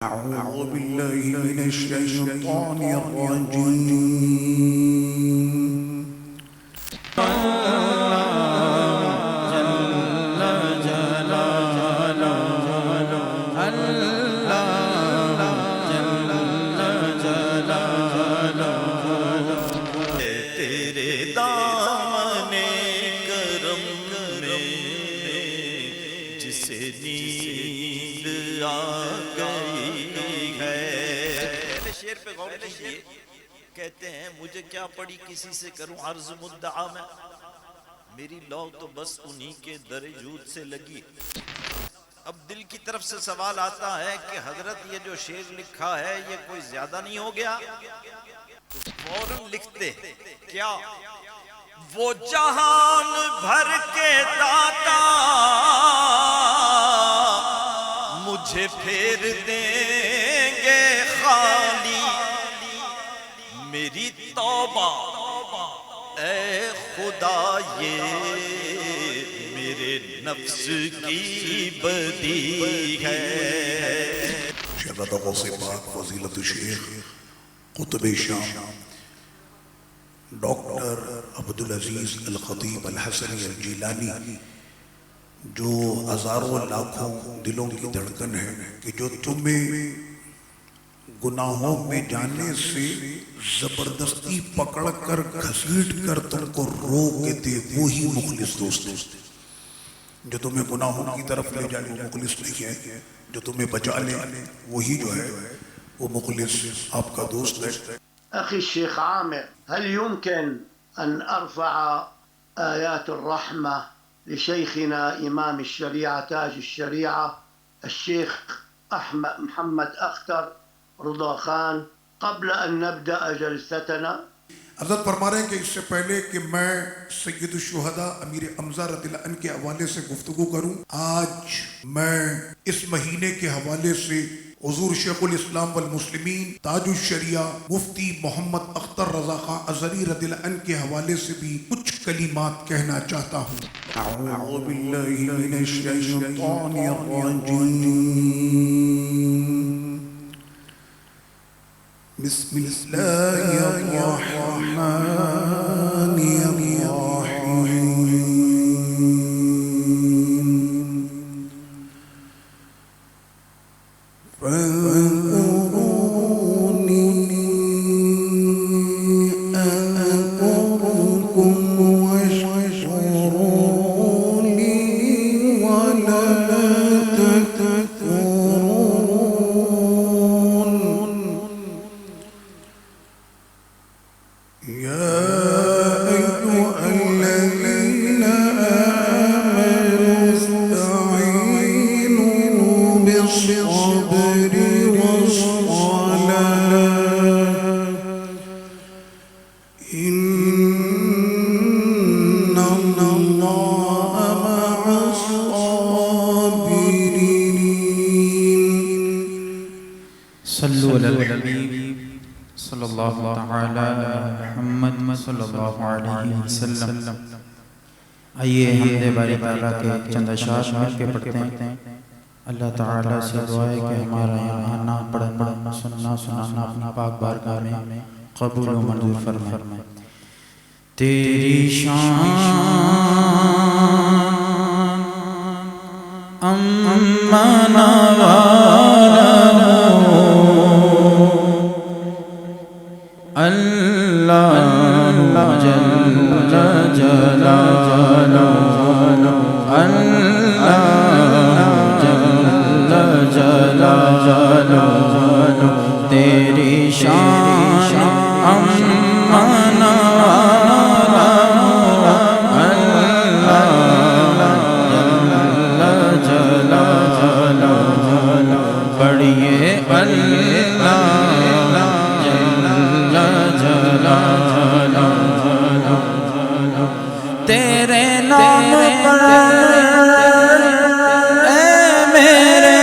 أعوذ بالله من الشيطان الرجيم تیرے دامن کرم میں جسے نیند آ گئی ہے۔ شعر پہ غور کیجیے، کہتے ہیں مجھے کیا پڑی کسی سے کروں عرض مدعا میں، میری لو تو بس انہی کے در جود سے لگی۔ اب دل کی طرف سے سوال آتا ہے کہ حضرت یہ جو شعر لکھا ہے یہ کوئی زیادہ نہیں ہو گیا؟ تو فوراً لکھتے کیا، وہ جہان بھر کے داتا مجھے پھیر دیں گے خالی، میری توبہ اے خدا یہ میرے نفس کی بدی ہے۔ شہزادہ غوث پاک فضیلت الشیخ قطب شام ڈاکٹر عبدالعزیز الخطیب الحسنی الجیلانی، جو ہزاروں لاکھوں دلوں کی دھڑکن ہے، کہ جو تمہیں گناہوں میں جانے سے زبردستی پکڑ کر گھسیٹ کر تم کو روک دے، وہی مخلص دوست ہے۔ جو تمہیں گناہوں کی طرف لے جائے وہ مخلص نہیں ہے، جو تمہیں بچا لے وہی جو ہے وہ مخلص آپ کا دوست ہے۔ أخي الشيخ عامر، هل يمكن أن أرفع آيات الرحمة لشيخنا إمام الشريعة تاج الشريعة الشيخ أحمد محمد أختر رضا خان قبل أن نبدأ جلستنا؟ حضرت فرما رہے ہیں کہ اس سے پہلے کہ میں سید الشہداء امیر حمزہ رضی اللہ عنہ کے حوالے سے گفتگو کروں، آج میں اس مہینے کے حوالے سے حضور شیخ الاسلام والمسلمین تاج الشریعہ مفتی محمد اختر رضا خان ازہری رضی اللہ عنہ کے حوالے سے بھی کچھ کلمات کہنا چاہتا ہوں۔ اعوذ باللہ من الشیطان الرجیم، بسم اللہ الرحمن الرحیم، فاذکرونی اذکرکم واشکرونی ولا تکفرون۔ يا أيها الذين آمنوا استعينوا بالصبر والصلاة إن الله مع الصابرين۔ صلوا علی الحبیب صلی اللہ تعالی محمد صلی اللہ علیہ وسلم۔ آئیے حمد باری تعالیٰ کے چند اشعار مل کے پڑھتے ہیں۔ اللہ تعالیٰ سے دعا ہے کہ ہمارا یہاں آنا پڑھنا سننا سنانا اپنی پاک بارگاہ میں قبول و منظور فرمائے۔ تیری شان امانا اللہ جل جلالہ، اللہ جل جلالہ، تیری شان امانا اللہ جل جلالہ، پڑھیے اللہ تیرے نام پر اے میرے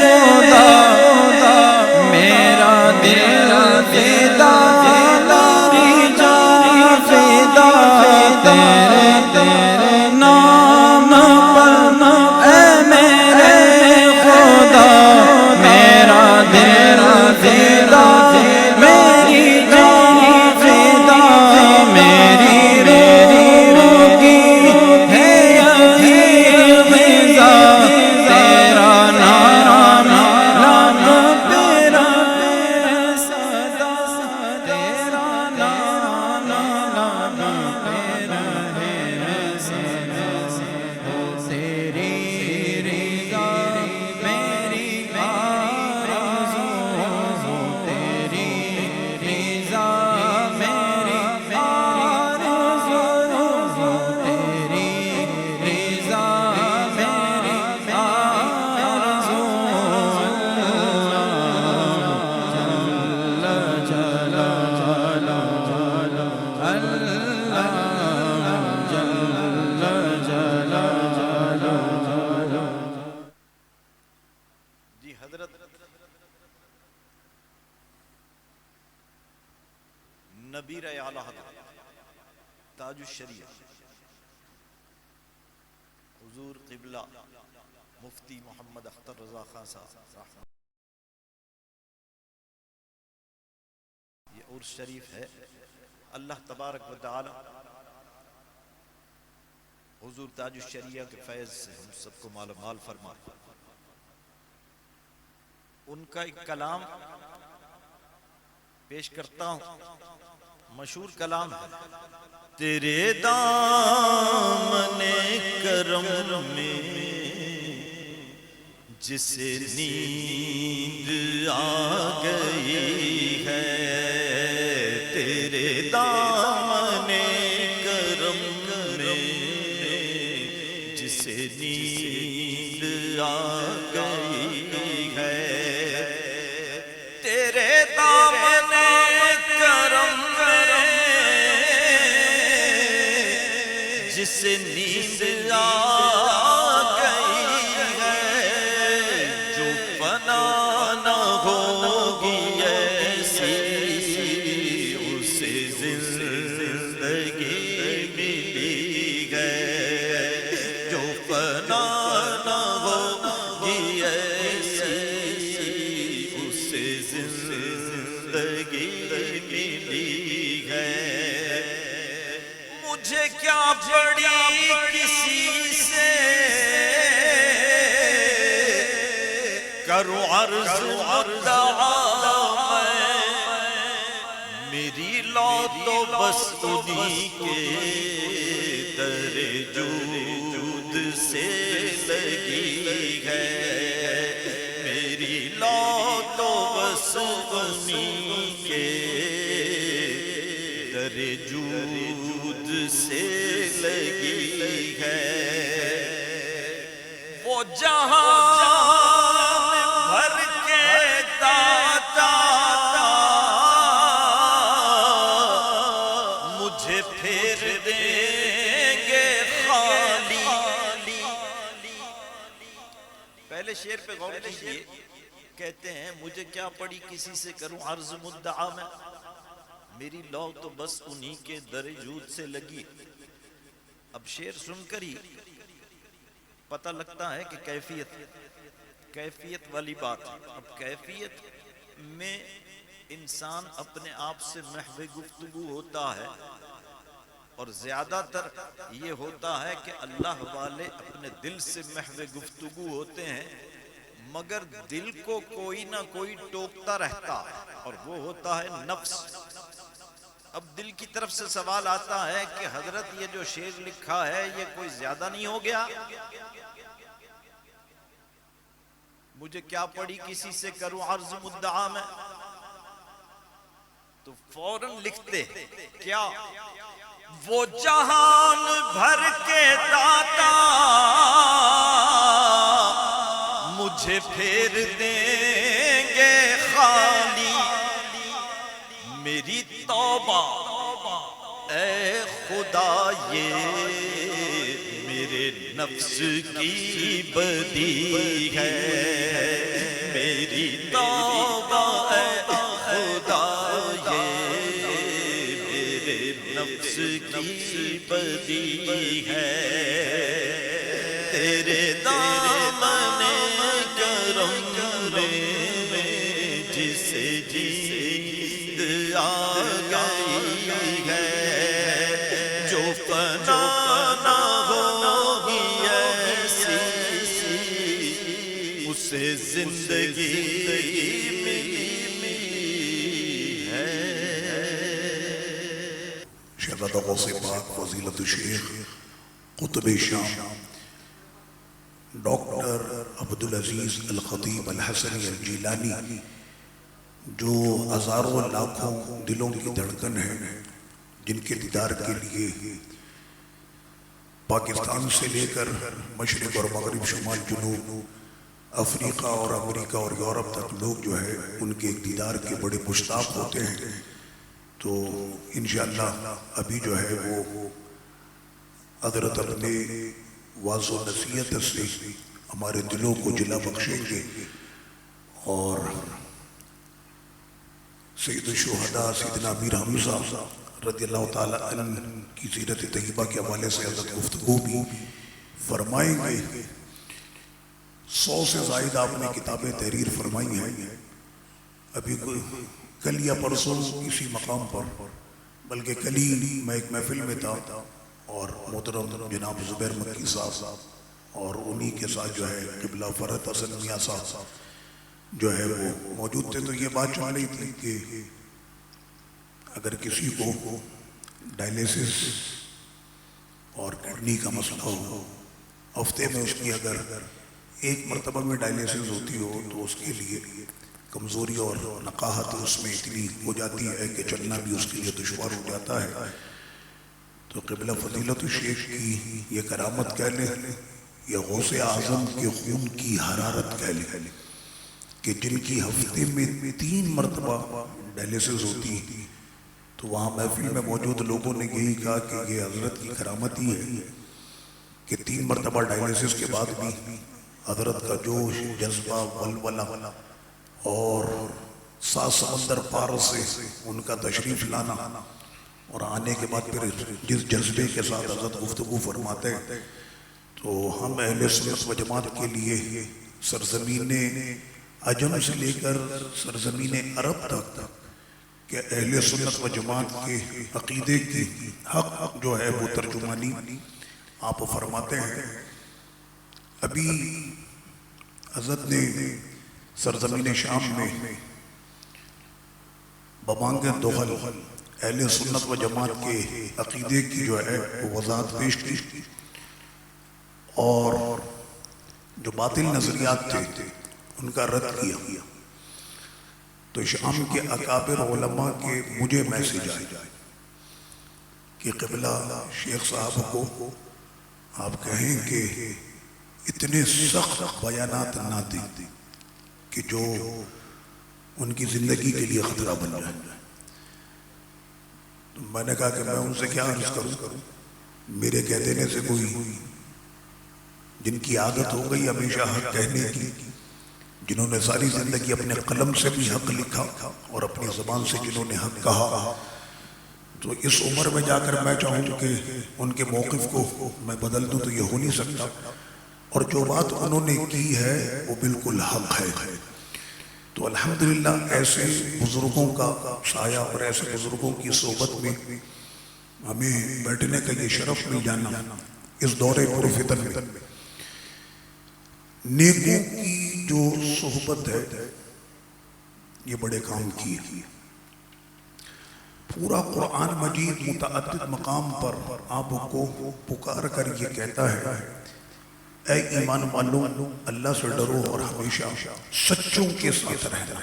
خدا میرا دل فدا، تیری جان فدا، تیرے نام پر اے میرے خدا میرا فدا میری جان فدا میری روح کی ہے یہی غذا تیرا نام لب پہ رہے صدا تیرا نام لب پہ رہے صدا تیری رضا میری آرزو تیری رضا میری آرزو تیری رضا میری آرزو جل جلالہ اللہ جل جلالہ. جی حضرت نبیر اعلیٰ حضرت تاج الشریعہ حضور قبلہ مفتی محمد اختر رضا خان صاحب، یہ عرس شریف ہے. اللہ تبارک و تعالی حضور تاج الشریعہ کے فیض سے ہم سب کو مالا مال فرمائے. ان کا ایک کلام پیش کرتا ہوں، مشہور کلام ہے. تیرے دامن کرم میں جسے نیند آ گئی ہے، تیرے دامن کرم میں جسے نیند آ گئی ہے، تیرے دامن کرم میں جسے نیند آ گئی ہے، جو فنا نہ ہوگی ایسی اسے زندگی ملی ہے، جو فنا نہ ہوگی ایسی اسے زندگی ملی ہے. مجھے کیا پڑی کسی سے کروں عرض مدعا میں، میری لو تو بس انہی کے در جود سے لگی ہے، میری لو تو بس انہی کے در جود سے لگی ہے. وہ جہاں بھر کے داتا مجھے پھیر دیں گے خالی. پہلے شعر پہ غور کیجیے، کہتے ہیں مجھے کیا پڑی کسی سے کروں عرض مدعا میں، میری لو تو بس انہی کے در جود سے لگی. اب شعر سن کر ہی پتہ لگتا ہے کہ کیفیت والی بات ہے. اب کیفیت میں انسان اپنے آپ سے محو گفتگو ہوتا ہے، اور زیادہ تر یہ ہوتا ہے کہ اللہ والے اپنے دل سے محو گفتگو ہوتے ہیں، مگر دل کو کوئی نہ کوئی ٹوکتا رہتا ہے، اور وہ ہوتا ہے نفس. اب دل کی طرف سے سوال آتا ہے کہ حضرت یہ جو شعر لکھا ہے یہ کوئی زیادہ نہیں ہو گیا؟ مجھے کیا پڑی کسی سے کروں عرض مدعا میں، تو فوراً لکھتے کیا، وہ جہان بھر کے داتا مجھے پھیر دیں گے خالی. میری توبہ اے خدا یہ میرے نفس کی بدی ہے، میری توبہ اے خدا یہ میرے نفس کی بدی ہے، تیرے دامن کرم میں سے جیند آ گئی ہے، جو فنا نہ ہوگی ایسی اسے زندگی ملی ہے۔ شہزادہ غوث پاک فضیلت الشیخ قطب شام ڈاکٹر عبدالعزیز الخطیب الحسنی الجیلانی، جو ہزاروں لاکھوں دلوں کی دھڑکن ہے، جن کے دیدار کے لیے پاکستان سے لے کر مشرق اور مغرب، شمال جنوب، افریقہ اور امریکہ اور یورپ تک لوگ جو ہے ان کے دیدار کے بڑے مشتاق ہوتے ہیں۔ تو انشاءاللہ ابھی جو ہے وہ حضرت اپنے واضح و نصیحت سے ہمارے دلوں کو جلا بخشیں گے، اور سید الشہداء سیدنا امیر حمزہ رضی اللہ تعالیٰ عنہ کی سیرت طیبہ کے حوالے سے حضرت گفتگو بھی فرمائیں گے۔ 100 سے زائد آپ نے کتابیں تحریر فرمائی ہیں۔ ابھی کل یا پرسوں کسی مقام پر، بلکہ کل ہی میں ایک محفل میں تھا اور محترم جناب زبیر مکی صاحب اور انہی کے ساتھ جو ہے قبلہ فرحت حسن میاں صاحب جو ہے وہ موجود تھے، تو یہ بات چل رہی تھی کہ اگر کسی کو ڈائلیسس اور کڈنی کا مسئلہ ہو، ہفتے میں اس کی اگر ایک مرتبہ میں ڈائلیسس ہوتی ہو تو اس کے لیے کمزوری اور نقاہت اس میں اتنی ہو جاتی ہے کہ چلنا بھی اس کے لیے دشوار ہو جاتا ہے۔ تو قبلہ فضیلت الشیخ کی یہ کرامت کہہ لیں یا غوث اعظم کے خون کی حرارت کہہ لیں کہ جن کی ہفتے میں 3 مرتبہ ڈائلیسس ہوتی، تو وہاں محفل میں موجود لوگوں نے یہی کہا کہ یہ حضرت کی کرامت ہی ہے کہ 3 مرتبہ ڈائلیسس کے بعد بھی حضرت کا جوش، جذبہ، ولولہ اور 7 سمندر پار سے ان کا تشریف لانا، اور آنے کے بعد پھر جس جذبے کے ساتھ حضرت گفتگو فرماتے ہیں، تو ہم اہل سنت و جماعت کے لیے سرزمین عجم سے لے کر سرزمین عرب تک کہ اہل سنت و جماعت کے عقیدے کی حق جو ہے وہ ترجمانی آپ فرماتے ہیں۔ ابھی حضرت نے سرزمین شام میں ببانگ دخل اہل سنت و جماعت کے عقیدے کی جو ہے وہ وضاحت پیش کی، اور جو باطل نظریات تھے ان کا رد کیا۔ تو شام کے اکابر علماء کے مجھے میسج آئے کہ قبلہ شیخ صاحب کو آپ کہیں کہ اتنے سخت بیانات نہ دیں کہ جو ان کی زندگی کے لیے خطرہ بن جائے۔ تو میں نے کہا کہ میں ان سے کیا عرض کروں، میرے کہہ دینے سے کوئی جن کی عادت ہو گئی ہمیشہ حق کہنے کی، جنہوں نے ساری زندگی اپنے قلم سے بھی حق لکھا اور اپنی زبان سے جنہوں نے حق کہا، تو اس عمر میں جا کر میں چاہوں کہ ان کے موقف کو میں بدل دوں تو یہ ہو نہیں سکتا، اور جو بات انہوں نے کی ہے وہ بالکل حق ہے۔ تو الحمدللہ ایسے بزرگوں کا سایہ اور ایسے بزرگوں کی صحبت میں ہمیں بیٹھنے کا یہ شرف مل جانا اس دور پر فتن میں، نیکوں کی جو صحبت ہے یہ بڑے کام کی ہے۔ پورا قرآن مجید متعدد مقام پر آپ کو پکار کر یہ کہتا ہے اے ایمان والو اللہ سے ڈرو اور ہمیشہ سچوں کے ساتھ رہنا۔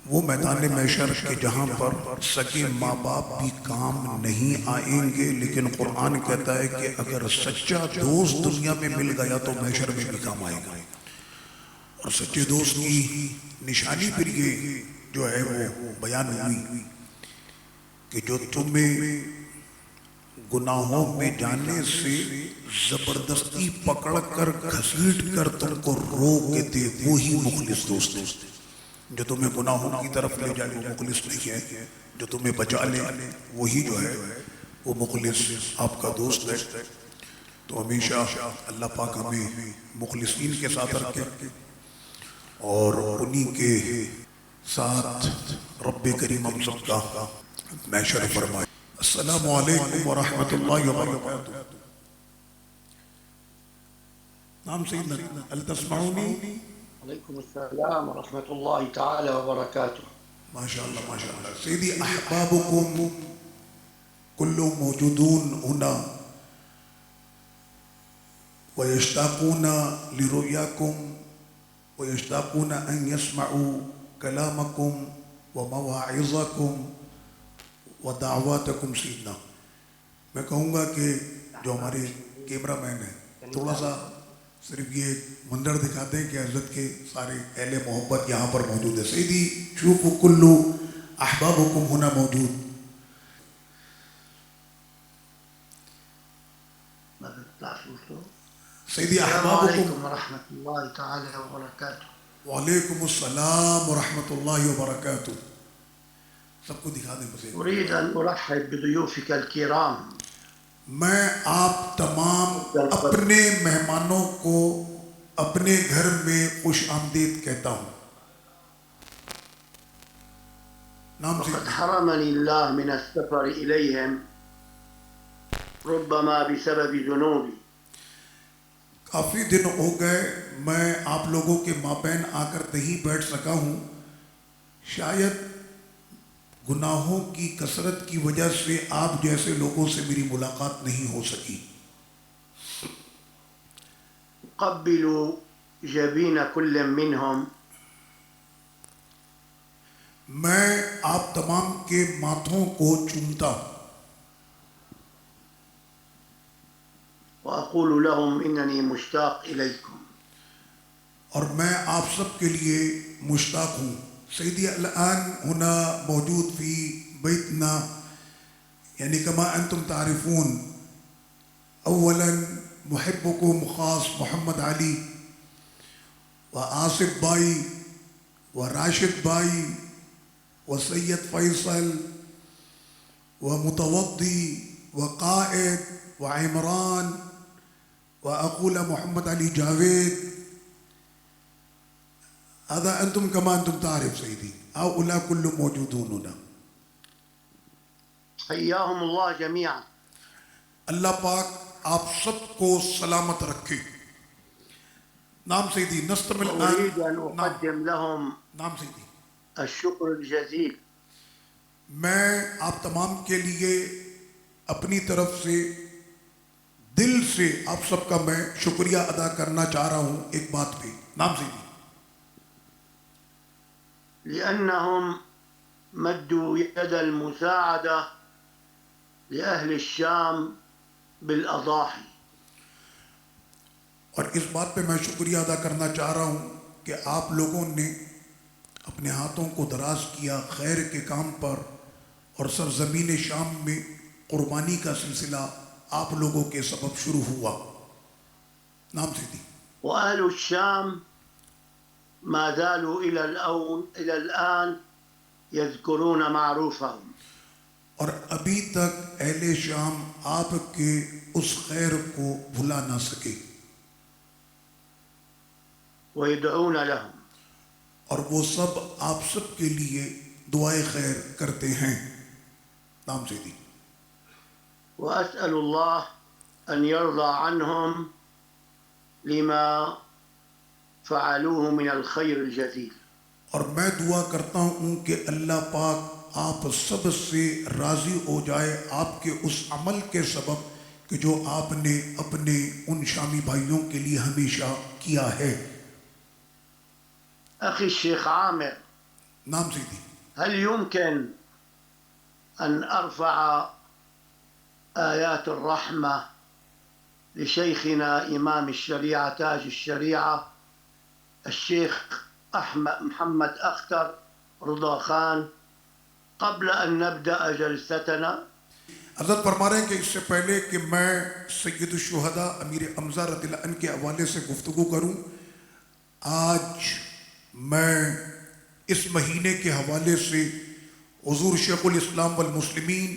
وہ میدان محشر کے جہاں پر سگے ماں باپ بھی کام نہیں آئیں گے، لیکن قرآن کہتا ہے کہ اگر سچا دوست دنیا میں مل گیا تو محشر میں بھی کام آئے گا۔ اور سچے دوست کی نشانی پھر یہ جو ہے وہ بیان ہوئی کہ جو تمہیں گناہوں میں جانے سے زبردستی پکڑ کر گھسیٹ کر تم کو روک دے وہی مخلص دوست ہے۔ جو تمہیں گناہوں کی طرف لے جائے وہ مخلص نہیں ہے، جو تمہیں بچا لے وہی جو ہے وہ مخلص آپ کا دوست ہے۔ تو ہمیشہ اللہ پاک ہمیں مخلصین کے ساتھ رکھے اور انہی کے ساتھ رب کریم ہم سب کا محشر فرمائے۔ السلام علیکم ورحمۃ اللہ وبرکاتہ۔ نام سیدنا هل تسمعونی؟ عليكم السلام ورحمة الله تعالى وبركاته. ما شاء الله ما شاء الله. سيدي أحبابكم كلهم موجودون هنا ويشتاقون لرؤياكم ويشتاقون أن يسمعوا كلامكم ومواعظكم ودعواتكم سيدنا۔ میں کہوں گا کہ جو ہمارے کیمرہ مین ہیں تھوڑا سا صرف یہ منظر دکھاتے ہیں کہ حضرت کے سارے اہل محبت یہاں پر موجود ہے۔ سیدی شوفوا کل احبابکم ہونا موجود۔ سیدی السلام احبابکم عليكم ورحمة الله تعالى وبركاته. وعلیکم السلام ورحمۃ اللہ وبرکاتہ۔ سب کو دکھا دیں بس۔ أريد أن أرحب بضيوفك الكرام. میں آپ تمام اپنے مہمانوں کو اپنے گھر میں خوش آمدید کہتا ہوں۔ نام سے وقد حرمني الله من السفر إليهم ربما بسبب ذنوبي. کافی دن ہو گئے میں آپ لوگوں کے مابین آ کر نہیں بیٹھ سکا ہوں، شاید گناہوں کی کثرت کی وجہ سے آپ جیسے لوگوں سے میری ملاقات نہیں ہو سکی۔ قبلوا جبين كل منهم. میں آپ تمام کے ماتھوں کو چومتا وأقول لهم إنني مشتاق إليكم. اور میں آپ سب کے لیے مشتاق ہوں۔ سیدی الآن هنا موجود في بيتنا يعني كما أنتم تعرفون، أولا محبكم خاص محمد علي وآصف بائی وراشد بائی وسید فیصل ومتوضی وقائد وعمران وأقول محمد علي جاوید، هذا أنتم كما أنتم تعرف سيدي، هؤلاء كلهم موجودون هنا۔ حياهم الله جميعا. اللہ پاک آپ سب کو سلامت رکھے۔ نام سیدی نستمل وأريد أن أقدم لهم نام سیدی الشكر الجزيل. میں آپ تمام کے لیے اپنی طرف سے دل سے آپ سب کا میں شکریہ ادا کرنا چاہ رہا ہوں ایک بات پہ۔ نام سیدی لأنهم مدوا يد المساعدة لأهل الشام بالأضاحي. اور اس بات پہ میں شکریہ ادا کرنا چاہ رہا ہوں کہ آپ لوگوں نے اپنے ہاتھوں کو دراز کیا خیر کے کام پر، اور سرزمین شام میں قربانی کا سلسلہ آپ لوگوں کے سبب شروع ہوا۔ نام سیدی وأهل الشام ما زالوا إلى الآن يذكرون معروفهم. اور ابھی تک اہل شام آپ کے اس خیر کو بھلا نہ سکے، ويدعون لهم. اور وہ سب آپ سب کے لیے دعائے خیر کرتے ہیں۔ نام سے دی وأسأل الله أن يرضى عنهم لما فعلوه من الخير الجزيل. اور میں دعا کرتا ہوں کہ اللہ پاک آپ سب سے راضی ہو جائے آپ کے اس عمل کے سبب کہ جو آپ نے اپنے ان شامی بھائیوں کے لیے ہمیشہ کیا ہے۔ أخي الشيخ عامر، نام سے دی هل يمكن أن أرفع آيات الرحمة لشيخنا إمام الشريعة تاج الشريعة الشيخ محمد أختر رضا خان قبل أن نبدأ جلستنا؟ حضرت فرما رہے ہیں کہ اس سے پہلے کہ میں سید الشہداء امیر حمزہ رضی اللہ عنہ کے حوالے سے گفتگو کروں، آج میں اس مہینے کے حوالے سے حضور شیخ الاسلام والمسلمین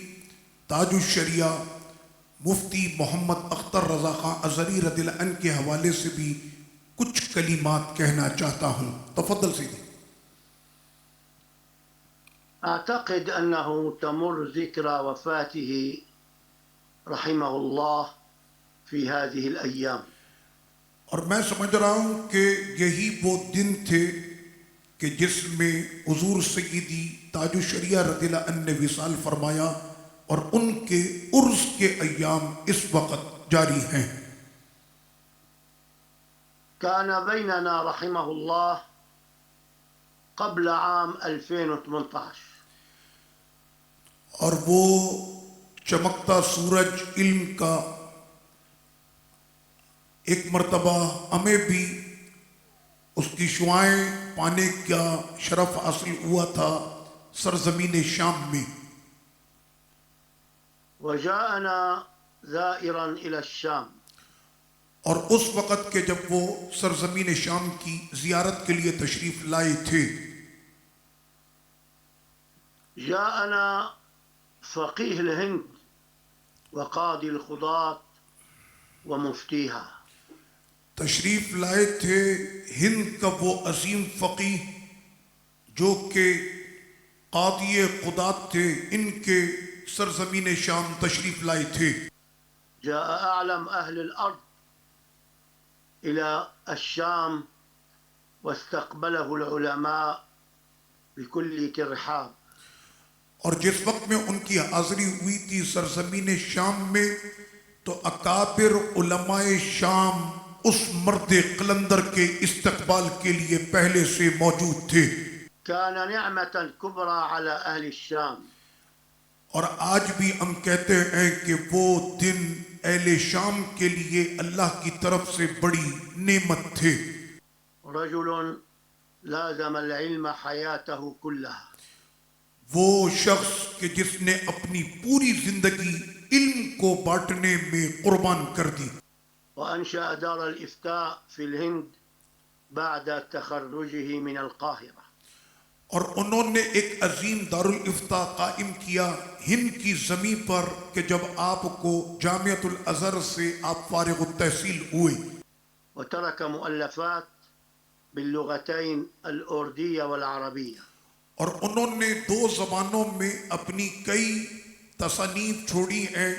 تاج الشریعہ مفتی محمد اختر رضا خان ازہری رضی اللہ عنہ کے حوالے سے بھی کچھ کلمات کہنا چاہتا ہوں. تفضل سیدھی. أعتقد أنه تمر ذكرى وفاته رحمه الله في هذه الأيام. اور میں سمجھ رہا ہوں کہ یہی وہ دن تھے کہ جس میں حضور سیدی تاج الشریعہ رضی اللہ عنہ نے وصال فرمایا اور ان کے عرس کے ایام اس وقت جاری ہیں. كان بيننا رحمه الله قبل عام 2018. اور وہ چمکتا سورج علم کا ایک مرتبہ ہمیں بھی اس کی شعائیں پانے کا شرف حاصل ہوا تھا سرزمین شام میں. وجاءنا زائرا إلى الشام. اور اس وقت کے جب وہ سرزمین شام کی زیارت کے لیے تشریف لائے تھے جاءنا فقيه الهند وقاضي القضاة ومفتيها. تشریف لائے تھے ہند کا وہ عظیم فقیہ جو کہ قاضی قضات تھے، ان کے سرزمین شام تشریف لائے تھے. جاء أعلم أهل الأرض إلى الشام واستقبله العلماء بكل ترحاب. اور جس وقت میں ان کی حاضری ہوئی تھی سرزمین شام میں تو اکابر علماء شام اس مرد قلندر کے استقبال کے لیے پہلے سے موجود تھے. كان نعمة كبرى على أهل الشام. اور آج بھی ہم کہتے ہیں کہ وہ دن اہل شام کے لیے اللہ کی طرف سے بڑی نعمت تھے. رجل لازم العلم حياته كلها. وہ شخص کہ جس نے اپنی پوری زندگی علم کو بانٹنے میں قربان کر دی. وأنشأ دار الإفتاء في الهند بعد تخرجه من القاهرة. اور انہوں نے ایک عظیم دارالفتاء قائم کیا ہند کی زمین پر کہ جب آپ کو جامعۃ الازہر سے آپ فارغ التحصیل ہوئے. وترك مؤلفات باللغتين الأردية والعربية. اور انہوں نے 2 زبانوں میں اپنی کئی تصانیف چھوڑی ہیں.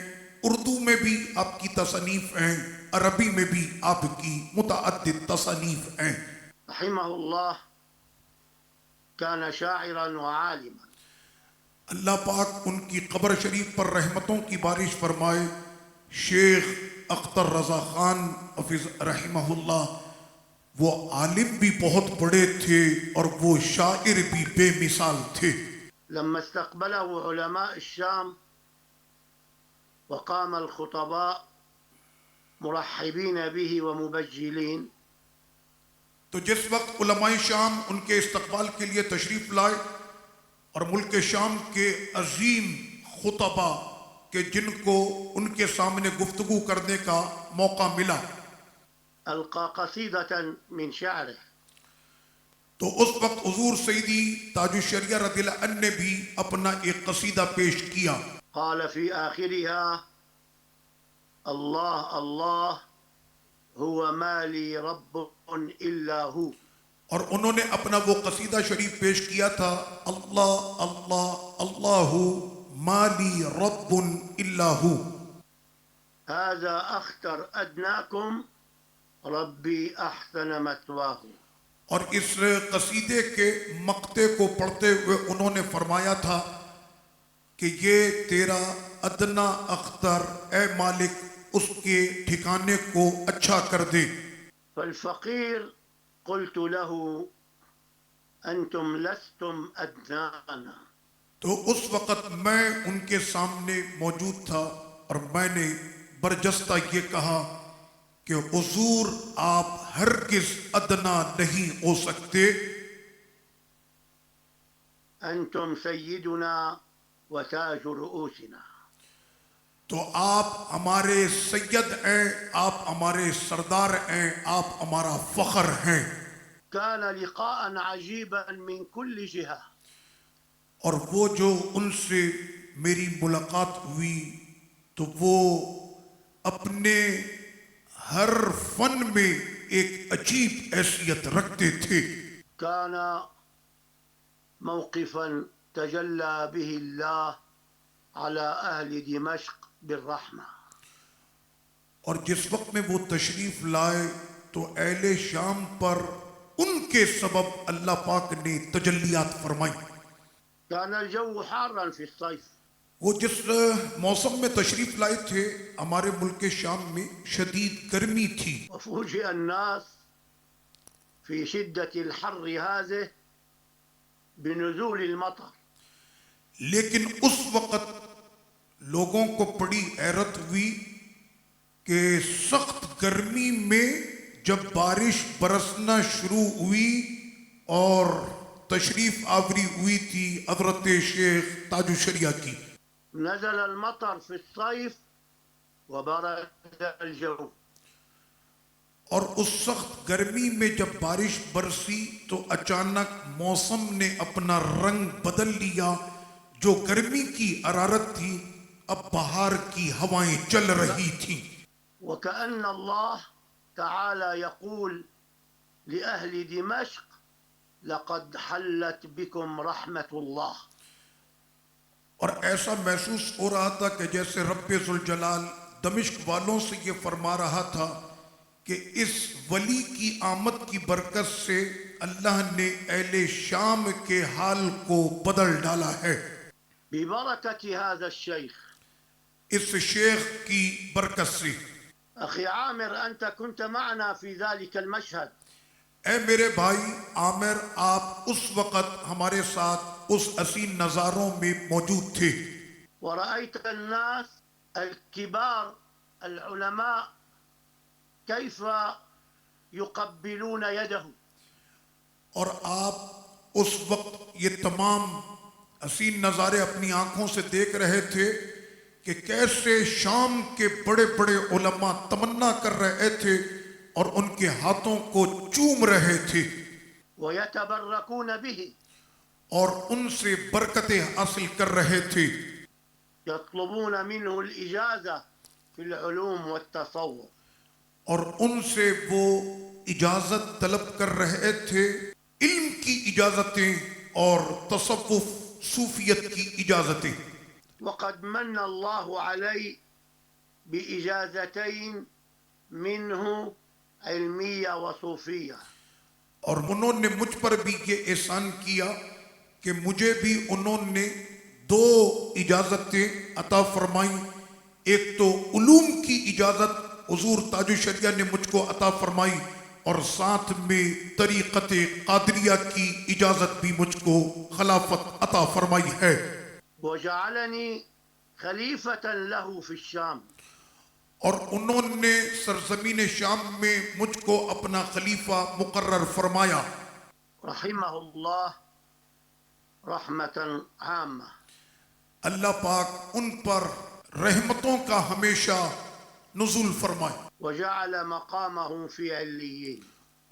اردو میں بھی آپ کی تصانیف ہیں، عربی میں بھی آپ کی متعدد تصانیف ہیں. رحمه الله كان شاعرا وعالما. اللہ پاک ان کی قبر شریف پر رحمتوں کی بارش فرمائے. شیخ اختر رضا خان حفظ رحمہ اللہ وہ عالم بھی بہت بڑے تھے اور وہ شاعر بھی بے مثال تھے. لما استقبله علماء الشام وقام الخطباء مرحبين به ومبجلين. تو جس وقت علماء شام ان کے استقبال کے لیے تشریف لائے اور ملک شام کے عظیم خطبہ کہ جن کو ان کے سامنے گفتگو کرنے کا موقع ملا، ألقى قصيدة من شعره. تو اس وقت حضور سیدی تاج الشریعہ رضی اللہ عنہ نے بھی اپنا ایک قصیدہ پیش کیا. قال في آخرها: الله الله هو ما لي رب إلا هو. اور انہوں نے اپنا وہ قصیدہ شریف پیش کیا تھا، اللہ اللہ اللہ ما لی رب الا ہو. هذا أختر أدناكم ربي أحسن مثواه. اور اس قصیدے کے مقطع کو پڑھتے ہوئے انہوں نے فرمایا تھا کہ یہ تیرا ادنا اختر اے مالک اس کے ٹھکانے کو اچھا کر دے. فالفقير قلت له أنتم لستم أدنانا. تو اس وقت میں ان کے سامنے موجود تھا اور میں نے برجستہ یہ کہا کہ حضور آپ ہرگز ادنا نہیں ہو سکتے. أنتم سيدنا وتاج رؤوسنا. تو آپ ہمارے سید ہیں، آپ ہمارے سردار ہیں، آپ ہمارا فخر ہیں. كان لقاء عجيبا من كل جهة. اور وہ جو ان سے میری ملاقات ہوئی تو وہ اپنے ہر فن میں ایک عجیب حیثیت رکھتے تھے. كان موقفا تجلى به الله على أهل دمشق بالرحمة. اور جس وقت میں وہ تشریف لائے تو اہل شام پر ان کے سبب اللہ پاک نے تجلیات فرمائی. كان الجو حارا في الصيف، وہ جس موسم میں تشریف لائے تھے ہمارے ملک شام میں شدید گرمی تھی. وفوجئ الناس في شدة الحر هذه بنزول المطر. لیکن اس وقت لوگوں کو بڑی حیرت ہوئی کہ سخت گرمی میں جب بارش برسنا شروع ہوئی اور تشریف آوری ہوئی تھی حضرت شیخ تاج الشریعہ کی. نزل المطر في الصيف وبرد الجو. اور اس سخت گرمی میں جب بارش برسی تو اچانک موسم نے اپنا رنگ بدل لیا. جو گرمی کی حرارت تھی اب بہار کی ہوائیں چل رہی تھیں. وكأن الله تعالى يقول لأهل دمشق لقد حلت بكم رحمة الله. اور ایسا محسوس ہو رہا تھا کہ جیسے رب ذوالجلال دمشق والوں سے یہ فرما رہا تھا کہ اس ولی کی آمد کی برکت سے اللہ نے اہل شام کے حال کو بدل ڈالا ہے. ببركة هذا الشيخ. اس شیخ کی برکت سے. أخي عامر، أنت كنت معنا في ذلك المشهد. اے میرے بھائی عامر، آپ اس وقت ہمارے ساتھ اس حسین نظاروں میں موجود تھے. ورأيت الناس الكبار العلماء كيف يقبلون يده. اور آپ اس وقت یہ تمام حسین نظارے اپنی آنکھوں سے دیکھ رہے تھے کہ کیسے شام کے بڑے بڑے علماء تمنا کر رہے تھے اور ان کے ہاتھوں کو چوم رہے تھے ويتبركون به. اور ان سے برکتیں حاصل کر رہے تھے. يطلبون منه الإجازة في العلوم والتصوف. اور ان سے وہ اجازت طلب کر رہے تھے، علم کی اجازتیں اور تصوف صوفیت کی اجازتیں. وقد من الله علي بإجازتين منه علمية وصوفية. اور انہوں نے مجھ پر بھی یہ احسان کیا کہ مجھے بھی انہوں نے 2 اجازتیں عطا فرمائیں. ایک تو علوم کی اجازت حضور تاج الشریعہ نے مجھ کو عطا فرمائی اور ساتھ میں طریقت قادریہ کی اجازت بھی مجھ کو خلافت عطا فرمائی ہے. وجعلني خليفة له في الشام. اور انہوں نے سرزمین شام میں مجھ کو اپنا خلیفہ مقرر فرمایا. رحمه الله رحمة عامة. اللہ پاک ان پر رحمتوں کا ہمیشہ نزول فرمائے. وجعل مقامه في عليين.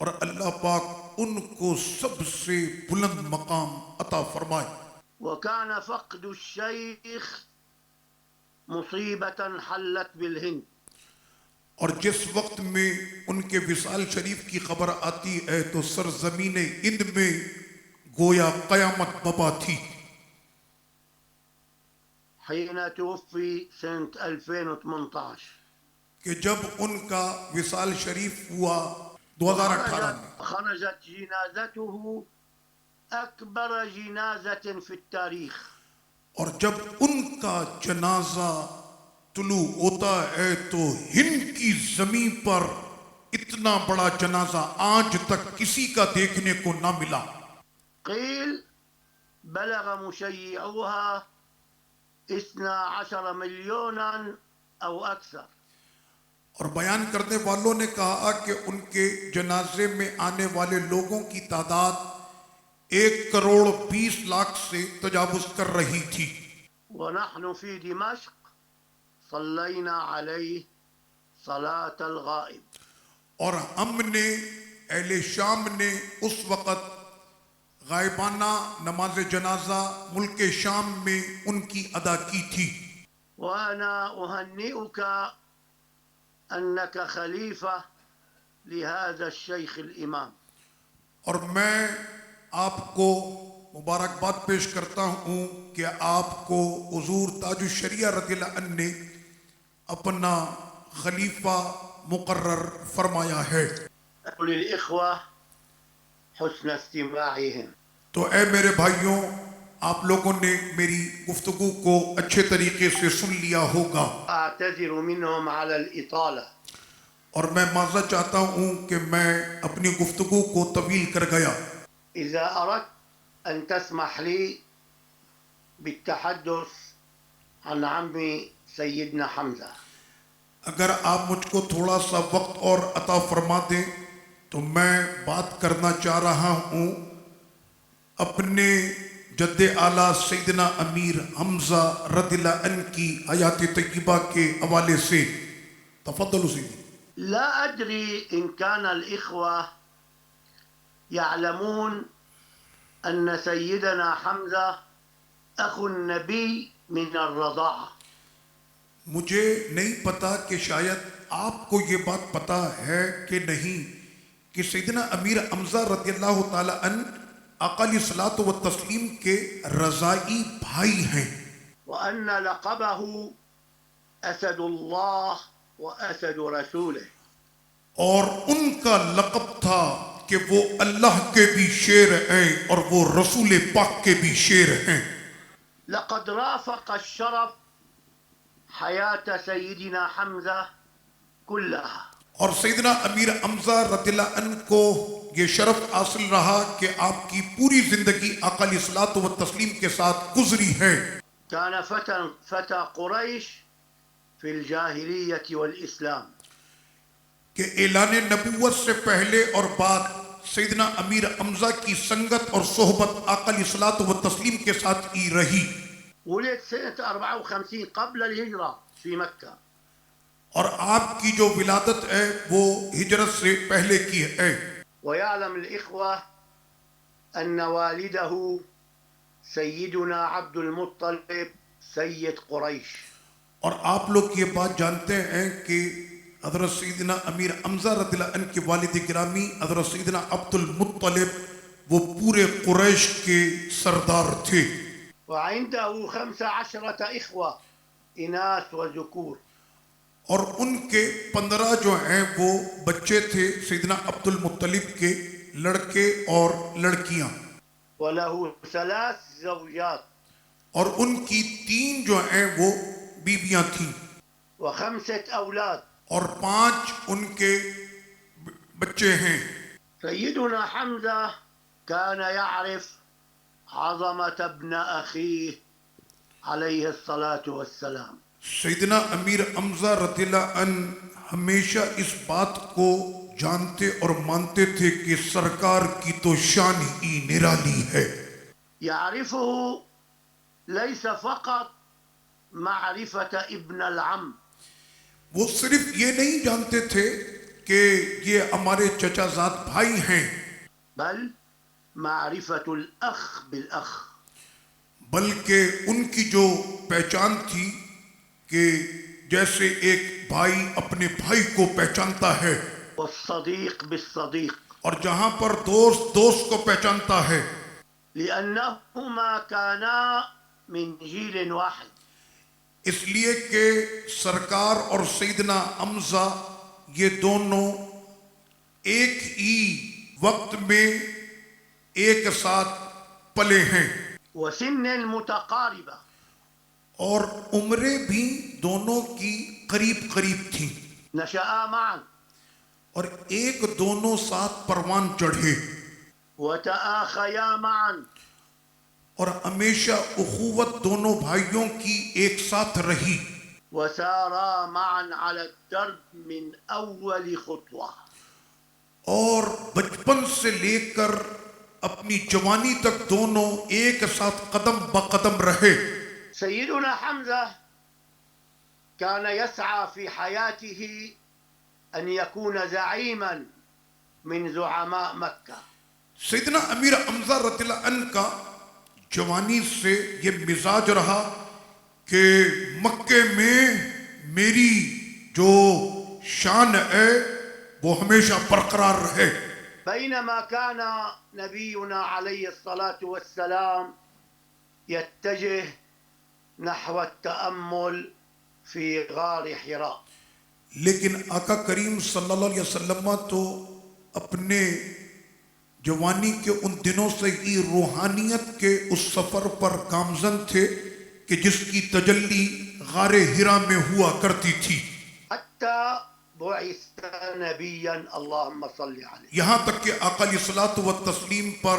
اور اللہ پاک ان کو سب سے بلند مقام عطا فرمائے. وكان فقد الشيخ مصيبة حلت بالهند. اور جس وقت میں ان کے وصال شریف کی خبر آتی ہے تو سرزمین ہند میں گویا قیامت بپا تھی. حين توفي سنة 2018. کہ جب ان کا وصال شریف ہوا 2018 میں، خرجت جنازته أكبر جنازة في التاريخ. اور جب ان کا جنازہ طلوع ہوتا ہے تو ہند کی زمین پر اتنا بڑا جنازہ آج تک کسی کا دیکھنے کو نہ ملا. قيل بلغ مشيعوها 12 مليونا أو أكثر. اور بیان کرنے والوں نے کہا کہ ان کے جنازے میں آنے والے لوگوں کی تعداد 1,20,00,000 سے تجاوز کر رہی تھی. ونحن في دمشق صلينا عليه صلاة الغائب. اور ہم نے اہل شام نے اس وقت غائبانہ نماز جنازہ ملک شام میں ان کی ادا کی تھی. وأنا أهنئك أنك خليفة لهذا الشيخ الإمام. اور میں آپ کو مبارکباد پیش کرتا ہوں کہ آپ کو حضور تاج الشریعہ رضی اللہ عنہ نے اپنا خلیفہ مقرر فرمایا ہے۔ للإخوة حسن استماعهم. تو اے میرے بھائیوں، آپ لوگوں نے میری گفتگو کو اچھے طریقے سے سن لیا ہوگا، أعتذر منهم على الإطالة. اور میں معذرت چاہتا ہوں کہ میں اپنی گفتگو کو طویل کر گیا۔ إذا أردت أن تسمح لي بالتحدث عن عمي سيدنا حمزة. اگر آپ مجھ کو تھوڑا سا وقت اور عطا فرما دیں تو میں بات کرنا چاہ رہا ہوں اپنے جد اعلیٰ سیدنا امیر حمزہ رضی اللہ عنہ کی حیات طیبہ کے حوالے سے۔ تفضلوا سیدی۔ لا أدري إن كان الإخوة يعلمون أن سيدنا حمزة أخو النبي من الرضاعة. مجھے نہیں پتا کہ شاید آپ کو یہ بات پتا ہے کہ نہیں کہ سیدنا امیر حمزہ رضی اللہ تعالی عنہ آقا علیہ الصلوۃ والتسلیم کے رضائی بھائی ہیں، وأن لقبه أسد الله وأسد رسوله. اور ان کا لقب تھا کہ وہ اللہ کے بھی شیر ہیں اور وہ رسول پاک کے بھی شیر ہیں۔ لقد رافق الشرف حياة سيدنا حمزة كلها. اور سیدنا امیر حمزہ رضی اللہ عنہ کو یہ شرف حاصل رہا کہ آپ کی پوری زندگی آقا علیہ الصلوۃ والتسلیم کے ساتھ گزری ہے۔ كان فتى قريش في الجاهلية والإسلام. کہ اعلان نبوت سے پہلے اور بعد سیدنا امیر حمزہ کی سنگت اور صحبت آقا علیہ الصلوۃ والتسلیم کے ساتھ ہی رہی۔ ولد سنة 54 قبل الهجرة في مكة. اور آپ کی جو ولادت ہے وہ ہجرت سے پہلے کی ہے۔ ويعلم الإخوة أن والده سيدنا عبد المطلب سيد قريش. اور آپ لوگ یہ بات جانتے ہیں کہ حضرت سیدنا امیر حمزہ رضی اللہ عنہ کے والد گرامی حضرت سیدنا عبد المطلب وہ پورے قریش کے سردار تھے۔ وعنده 15 إخوة إناث وذكور. اور ان کے 15 جو ہیں وہ بچے تھے سیدنا عبد المطلب کے، لڑکے اور لڑکیاں، وله 3 زوجات اور ان کی 3 جو ہیں وہ بیویاں تھیں، و5 أولاد. اور 5 ان کے بچے ہیں۔ سيدنا حمزة كان يعرف عظمة ابن أخيه عليه الصلاة والسلام. سیدنا امیر حمزہ رضی اللہ عنہ ہمیشہ اس بات کو جانتے اور مانتے تھے کہ سرکار کی تو شان ہی نرالی ہے۔ يعرفه ليس فقط معرفة ابن العم، وہ صرف یہ نہیں جانتے تھے کہ یہ ہمارے چچا زاد بھائی ہیں، بل معرفة الأخ بالأخ. بلکہ ان کی جو پہچان تھی کہ جیسے ایک بھائی اپنے بھائی کو پہچانتا ہے، والصديق بالصديق. اور جہاں پر دوست دوست کو پہچانتا ہے، لأنهما كانا من جيل واحد. اس لیے کہ سرکار اور سیدنا حمزہ یہ دونوں ایک ہی وقت میں ایک ساتھ پلے ہیں، وسن متقاربة. اور عمریں بھی دونوں کی قریب قریب تھیں، نشأ معا اور ایک دونوں ساتھ پروان چڑھے، وتآخيا معا. اور ہمیشہ اخوت دونوں بھائیوں کی ایک ساتھ رہی، وسارا معا على الدرب من أول خطوة. اور بچپن سے لے کر اپنی جوانی تک دونوں ایک ساتھ قدم بقدم رہے۔ سيدنا حمزة كان يسعى في حياته أن يكون زعيما من زعماء مكة. سیدنا امیر حمزہ رضی اللہ عنہ کا جوانی سے یہ مزاج رہا کہ مکے میں میری جو شان ہے وہ ہمیشہ برقرار رہے۔ بينما كان نبينا عليه الصلاة والسلام يتجه نحو التأمل في غار حراء، لیکن آقا کریم صلی اللہ علیہ وسلم تو اپنے جوانی کے ان دنوں سے ہی روحانیت کے اس سفر پر گامزن تھے کہ جس کی تجلی غار حرا میں ہوا کرتی تھی، حتى بعث نبيا اللهم صل عليه. یہاں تک کہ آقا علیہ الصلوۃ والتسلیم پر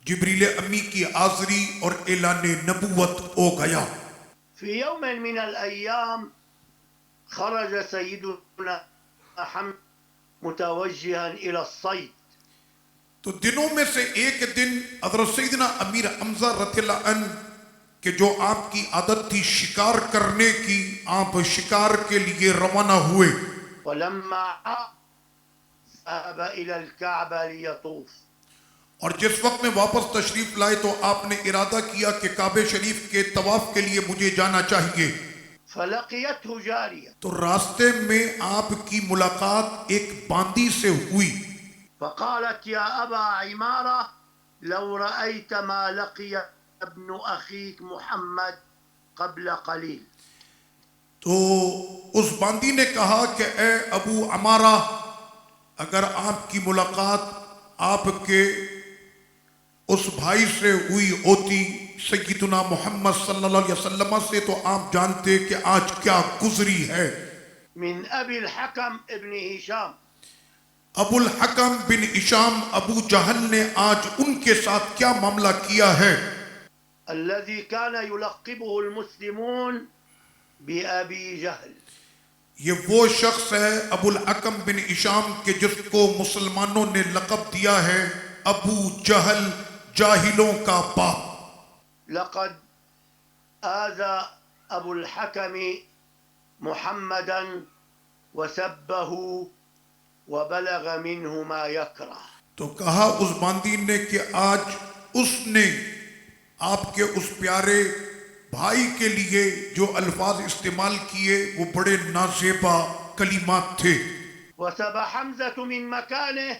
جبریل امی کی حاضری اور اعلان نبوت ہو گیا۔ في يوم من الأيام خرج سيدنا حمزة متوجها إلى الصيد، تو دنوں میں سے ایک دن حضرت سیدنا امیر حمزہ رضی اللہ عنہ کہ جو آپ کی عادت تھی شکار کرنے کی، آپ شکار کے لیے روانہ ہوئے۔ ولما ذهب إلى الكعبة ليطوف، اور جس وقت میں واپس تشریف لائے تو آپ نے ارادہ کیا کہ کعبہ شریف کے طواف کے لیے مجھے جانا چاہیے، فلقيته جارية تو راستے میں آپ کی ملاقات ایک باندی سے ہوئی۔ فقالت يا أبا عمارة لو رأيت ما لقي ابن أخيك محمد قبل قليل. تو اس باندی نے کہا کہ اے ابو عمارہ، اگر آپ کی ملاقات آپ کے اس بھائی سے ہوئی ہوتی سیدنا محمد صلی اللہ علیہ وسلم سے، تو آپ جانتے کہ آج کیا گزری ہے۔ من أبي الحكم ابن هشام، ابو الحکم بن ہشام ابو جہل نے آج ان کے ساتھ کیا معاملہ کیا ہے؟ الذي كان يلقبه المسلمون بأبي جهل. یہ وہ شخص ہے ابو الحکم بن ہشام کہ جس کو مسلمانوں نے لقب دیا ہے ابو جہل، جاہلوں کا باپ۔ لقد آذى أبو الحكم محمدا وسبه وبلغ منه ما يكره. تو کہا اس باندی نے کہ آج اس نے آپ کے اس پیارے بھائی کے لیے جو الفاظ استعمال کیے وہ بڑے نازیبا کلمات تھے۔ وسب حمزة من مكانه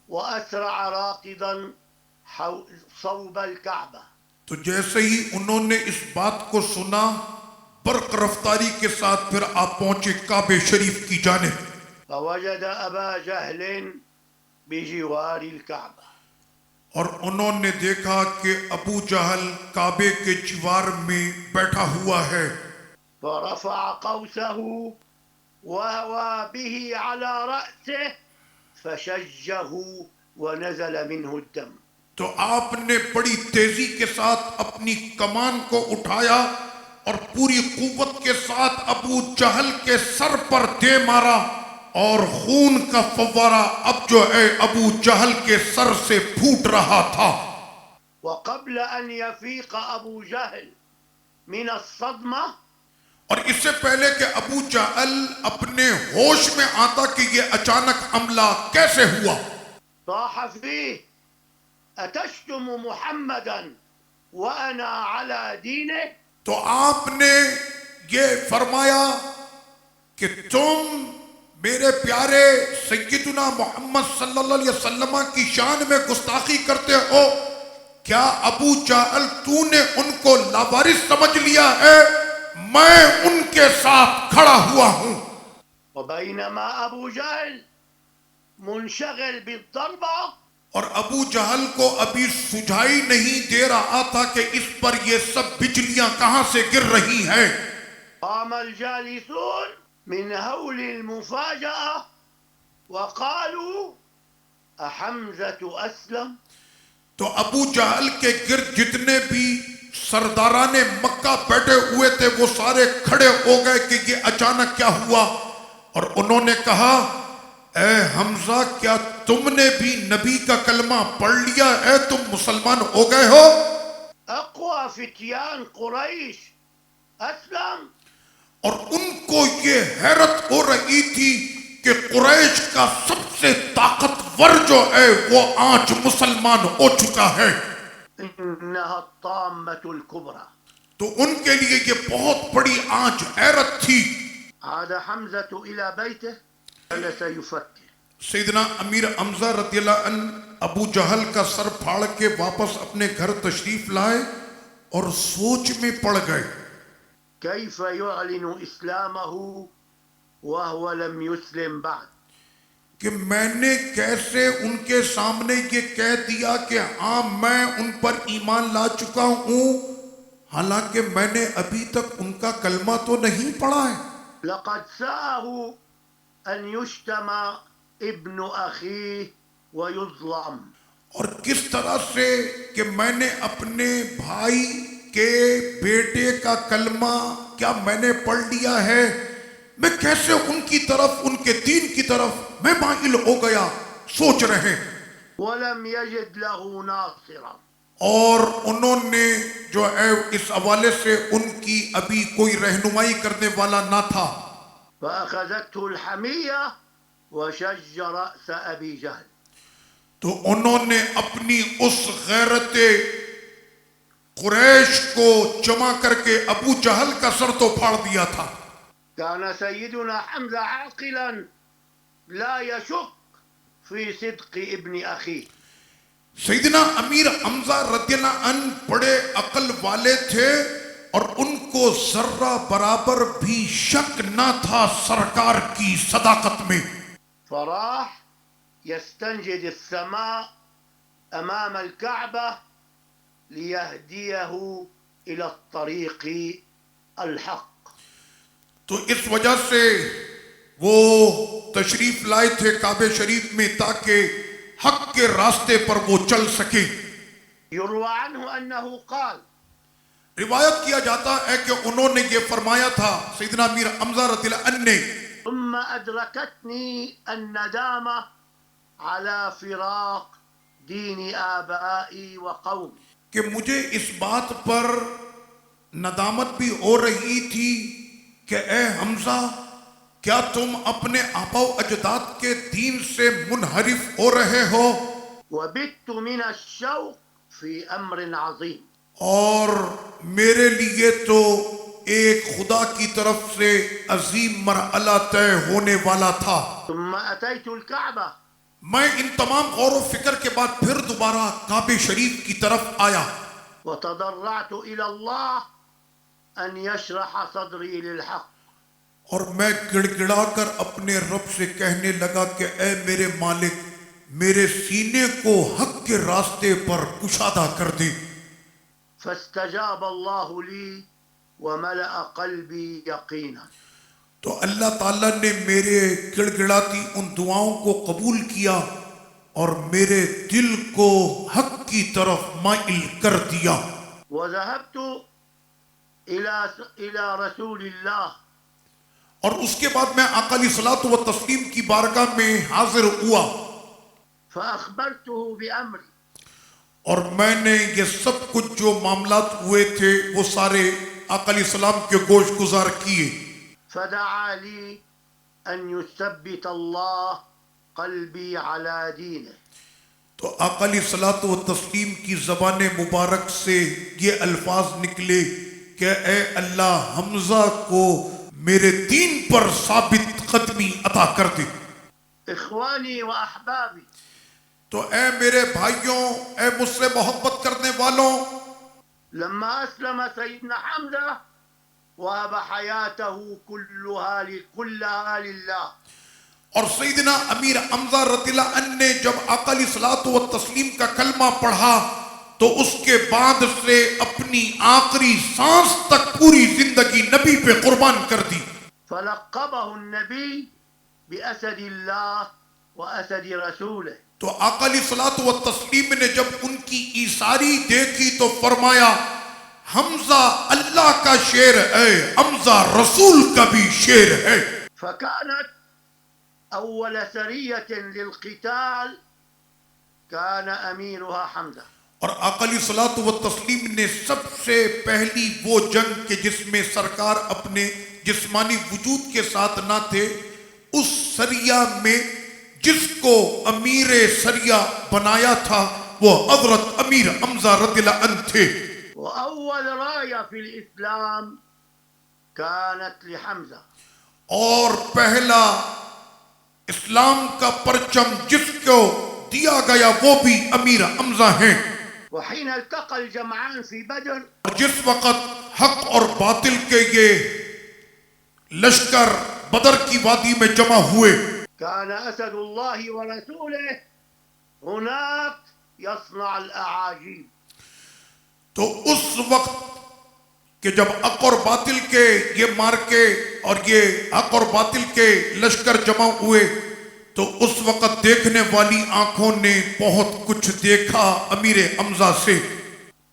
وأسرع راكضا صوب الكعبة. تو جیسے ہی انہوں نے اس بات کو سنا، برق رفتاری کے ساتھ پھر آپ پہنچے کعبہ شریف کی جانب۔ فوجد أبا جهل بجوار الكعبة. اور انہوں نے دیکھا کہ ابو جہل کعبے کے جوار میں بیٹھا ہوا ہے۔ فرفع قوسه وهوى به على رأسه فشجه ونزل منه الدم. تو آپ نے بڑی تیزی کے ساتھ اپنی کمان کو اٹھایا اور پوری قوت کے ساتھ ابو جہل کے سر پر دے مارا، اور خون کا فوارہ اب جو ہے ابو جہل کے سر سے پھوٹ رہا تھا۔ وقبل أن يفيق أبو جهل من الصدمة، اور اس سے پہلے کہ ابو جہل اپنے ہوش میں آتا کہ یہ اچانک حملہ کیسے ہوا، صاح فيه أتشتم محمدا وأنا على دينه. تو آپ نے یہ فرمایا کہ تم میرے پیارے سیدنا محمد صلی اللہ علیہ وسلم کی شان میں گستاخی کرتے ہو، کیا ابو جہل تو نے ان کو لاوارث سمجھ لیا ہے؟ میں ان کے ساتھ کھڑا ہوا ہوں۔ وبينما أبو جهل منشغل بالضربة، اور ابو جہل کو ابھی سجھائی نہیں دے رہا تھا کہ اس پر یہ سب بجلیاں کہاں سے گر رہی ہیں۔ قام الجالسون من هول المفاجأة وقالوا أحمزة أسلم. تو ابو جہل کے گرد جتنے بھی سرداران مکہ بیٹھے ہوئے تھے وہ سارے کھڑے ہو گئے کہ یہ اچانک کیا ہوا، اور انہوں نے کہا اے حمزہ کیا تم نے بھی نبی کا کلمہ پڑھ لیا ہے، تم مسلمان ہو گئے ہو؟ أقوى فتيان قريش أسلم. اور ان کو یہ حیرت ہو رہی تھی کہ قریش کا سب سے طاقتور جو ہے وہ آج مسلمان ہو چکا ہے۔ إنها الطامة الكبرى. تو ان کے لیے یہ بہت بڑی آج حیرت تھی۔ عاد حمزة إلى بيته جلس يفكر. سیدنا امیر حمزہ رضی اللہ عنہ ابو جہل کا سر پھاڑ کے واپس اپنے گھر تشریف لائے اور سوچ میں پڑ گئے كيف يعلن إسلامه وهو لم يسلم بعد. کہ میں نے کیسے ان کے سامنے یہ کہہ دیا کہ ہاں میں ان پر ایمان لا چکا ہوں حالانکہ میں نے ابھی تک ان کا کلمہ تو نہیں پڑھا ہے. لقد ساءه أن يشتم ابن أخيه ويظلم. اور کس طرح سے کہ میں نے اپنے بھائی کے بیٹے کا کلمہ کیا میں نے پڑھ لیا ہے، میں کیسے ان کی طرف ان کے دین کی طرف میں مائل ہو گیا. سوچ رہے ولم يجد له ناصرا. اور انہوں نے جو ہے اس حوالے سے ان کی ابھی کوئی رہنمائی کرنے والا نہ تھا. فأخذته الحمية وشج رأس أبي جهل. تو انہوں نے اپنی اس غیرت قریش کو جمع کر کے ابو جہل کا سر تو پھاڑ دیا تھا. كان سيدنا حمزة عاقلا لا يشك في صدق ابن أخيه. سیدنا امیر حمزہ رضی اللہ عنہ بڑے عقل والے تھے اور ان کو ذرہ برابر بھی شک نہ تھا سرکار کی صداقت میں. فراح يستنجد السماء أمام الكعبة ليهديه إلى الطريق الحق. تو اس وجہ سے وہ تشریف لائے تھے کعبہ شریف میں تاکہ حق کے راستے پر وہ چل سکے. يروى عنه أنه قال روایت کیا جاتا ہے کہ انہوں نے یہ فرمایا تھا سیدنا امیر حمزہ رضی اللہ عنہ نے ثم أدركتني الندامة على فراق دين آبائي وقومي. کہ مجھے اس بات پر ندامت بھی ہو رہی تھی کہ اے حمزہ کیا تم اپنے آبا و اجداد کے دین سے منحرف ہو رہے ہو. وبت من الشوق في أمر عظيم. اور میرے لیے تو ایک خدا کی طرف سے عظیم مرحلہ طے ہونے والا تھا. ثم أتيت الكعبة میں ان تمام غور و فکر کے بعد پھر دوبارہ کعبہ شریف کی طرف آیا وتضرعت إلى الله أن يشرح صدري للحق. اور میں گڑ گڑا کر اپنے رب سے کہنے لگا کہ اے میرے مالک میرے سینے کو حق کے راستے پر کشادہ کر دے. فاستجاب الله لي وملأ قلبي يقينا. تو اللہ تعالیٰ نے میرے گڑ گڑاتی ان دعاؤں کو قبول کیا اور میرے دل کو حق کی طرف مائل کر دیا. وذهبت إلى رسول الله اور اس کے بعد میں آقا علیہ الصلوۃ والتسلیم کی بارگاہ میں حاضر ہوا فأخبرته بأمري. اور میں نے یہ سب کچھ جو معاملات ہوئے تھے وہ سارے آقا علیہ السلام کے گوش گزار کیے. فدعا لي أن يثبت الله قلبي على دينه. تو آقا علیہ الصلوۃ والتسلیم کی زبان مبارک سے یہ الفاظ نکلے کہ اے اللہ حمزہ کو میرے دین پر ثابت قدمی عطا کر دے. إخواني وأحبابي تو اے میرے بھائیوں اے مجھ سے محبت کرنے والوں لما أسلم سيدنا حمزة وهب حياته كلها لله. اور سیدنا امیر حمزہ رضی اللہ عنہ نے جب آقا علیہ الصلوۃ والتسلیم کا کلمہ پڑھا تو اس کے بعد سے اپنی آخری سانس تک پوری زندگی نبی پہ قربان کر دی. فلقبه النبي بأسد الله وأسد رسوله. تو آقا علیہ الصلوۃ والتسلیم نے جب ان کی ایثاری دیکھی تو فرمایا حمزہ اللہ کا شیر ہے حمزہ رسول کا بھی شیر ہے. فكانت أول سرية للقتال كان أميرها حمزة. اور آقا علیہ الصلوۃ والتسلیم نے سب سے پہلی وہ جنگ کہ جس میں سرکار اپنے جسمانی وجود کے ساتھ نہ تھے اس سریہ میں جس کو امیر سریہ بنایا تھا وہ حضرت امیر حمزہ رضی اللہ عنہ تھے. وأول راية في الإسلام كانت لحمزة. اور پہلا اسلام کا پرچم جس کو دیا گیا وہ بھی امیر حمزہ ہیں. وحين التقى الجمعان في بدر جس وقت حق اور باطل کے یہ لشکر بدر کی وادی میں جمع ہوئے كان أسد الله ورسوله هناك يصنع الأعاجيب. تو اس وقت کہ جب حق اور باطل کے یہ مارکے اور یہ حق اور باطل کے لشکر جمع ہوئے تو اس وقت دیکھنے والی آنکھوں نے بہت کچھ دیکھا امیر حمزہ سے.